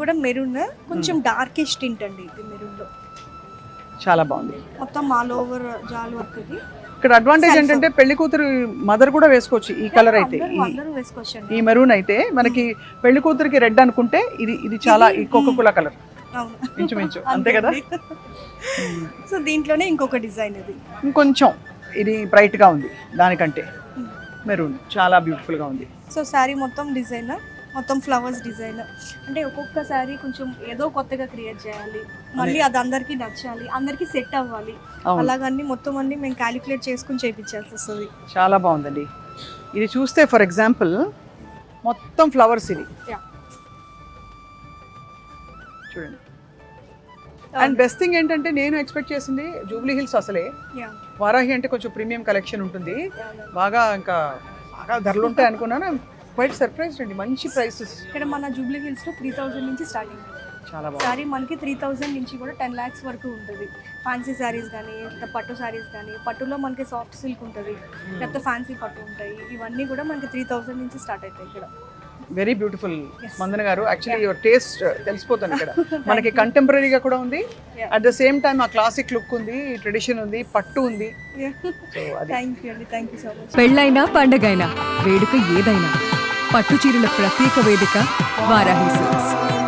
కూడా మెరూన్, కొంచెం darkish tint అండి ఇది మెరూన్ లో. చాలా బాగుంది. మొత్తం ఆల్ ఓవర్ జాల్ వర్క్ ఇది. ఇక్కడ అడ్వాంటేజ్ ఏంటంటే పెళ్లి కూతురు మదర్ కూడా వేసుకోవచ్చు ఈ కలర్ అయితే. అందరూ వేసుకోవచ్చు. ఈ మెరూన్ అయితే మనకి పెళ్లి కూతురికి రెడ్ అనుకుంటే ఇది చాలా ఈ కోకోకోలా కలర్ ఇంచుమించు అంతే కదా. సో దీంట్లోనే ఇంకొక డిజైన్ ఇది, ఇంకొంచెం ఇది బ్రైట్ గా ఉంది దానికంటే. మెరూన్ చాలా బ్యూటిఫుల్ గా ఉంది. సో శారీ మొత్తం డిజైన్, మొత్తం ఫ్లవర్స్ డిజైన్. అంటే ఒక్కొక్క శారీ కొంచెం ఏదో కొత్తగా క్రియేట్ చేయాలి, మళ్ళీ అది అందరికీ నచ్చాలి, అందరికీ సెట్ అవ్వాలి. అలాగన్నీ మొత్తం అన్ని మేము క్యాలిక్యులేట్ చేసుకుని చేయించాల్సి వస్తుంది. చాలా బాగుందండి. ఇది చూస్తే ఫర్ ఎగ్జాంపుల్ మొత్తం ఫ్లవర్స్ ఇది చూడండి. అండ్ బెస్ట్ థింగ్ ఏంటంటే నేను ఎక్స్పెక్ట్ చేసింది జూబ్లీ హిల్స్ అసలే వారాహి అంటే కొంచెం ప్రీమియం కలెక్షన్ ఉంటుంది, బాగా ఇంకా బాగా ధరలు ఉంటాయి అనుకున్నాను. క్వైట్ సర్ప్రైజ్ అండి, మంచి ప్రైసెస్. ఇక్కడ మన జూబ్లీ హిల్స్ లో 3000 నుంచి స్టార్టింగ్. చాలా బాగుంది. సారీ మనకి 3000 నుంచి కూడా 10 lakhs వరకు ఉంటుంది. ఫ్యాన్సీ శారీస్ కానీ, పట్టు శారీస్ కానీ, పట్టులో మనకి సాఫ్ట్ సిల్క్ ఉంటుంది, లేకపోతే ఫ్యాన్సీ పట్టు ఉంటాయి. ఇవన్నీ కూడా మనకి 3000 నుంచి స్టార్ట్ అవుతాయి ఇక్కడ. వెరీ బ్యూటిఫుల్ మందన గారు. యాక్చువల్లీ యువర్ టేస్ట్ తెలిసిపోతుంది ఇక్కడ. మనకి కంటెంపరీగా కూడా ఉంది, అట్ ద సేమ్ టైం ఆ క్లాసిక్ లుక్ ఉంది, ట్రెడిషన్ ఉంది, పట్టు ఉంది. థ్యాంక్ యూ అండి, థ్యాంక్ యూ సో మచ్. పెళ్ళైనా పండగైనా వేడుక ఏదైనా పట్టు చీరల ప్రత్యేక వేదిక వారాహి సిల్క్స్.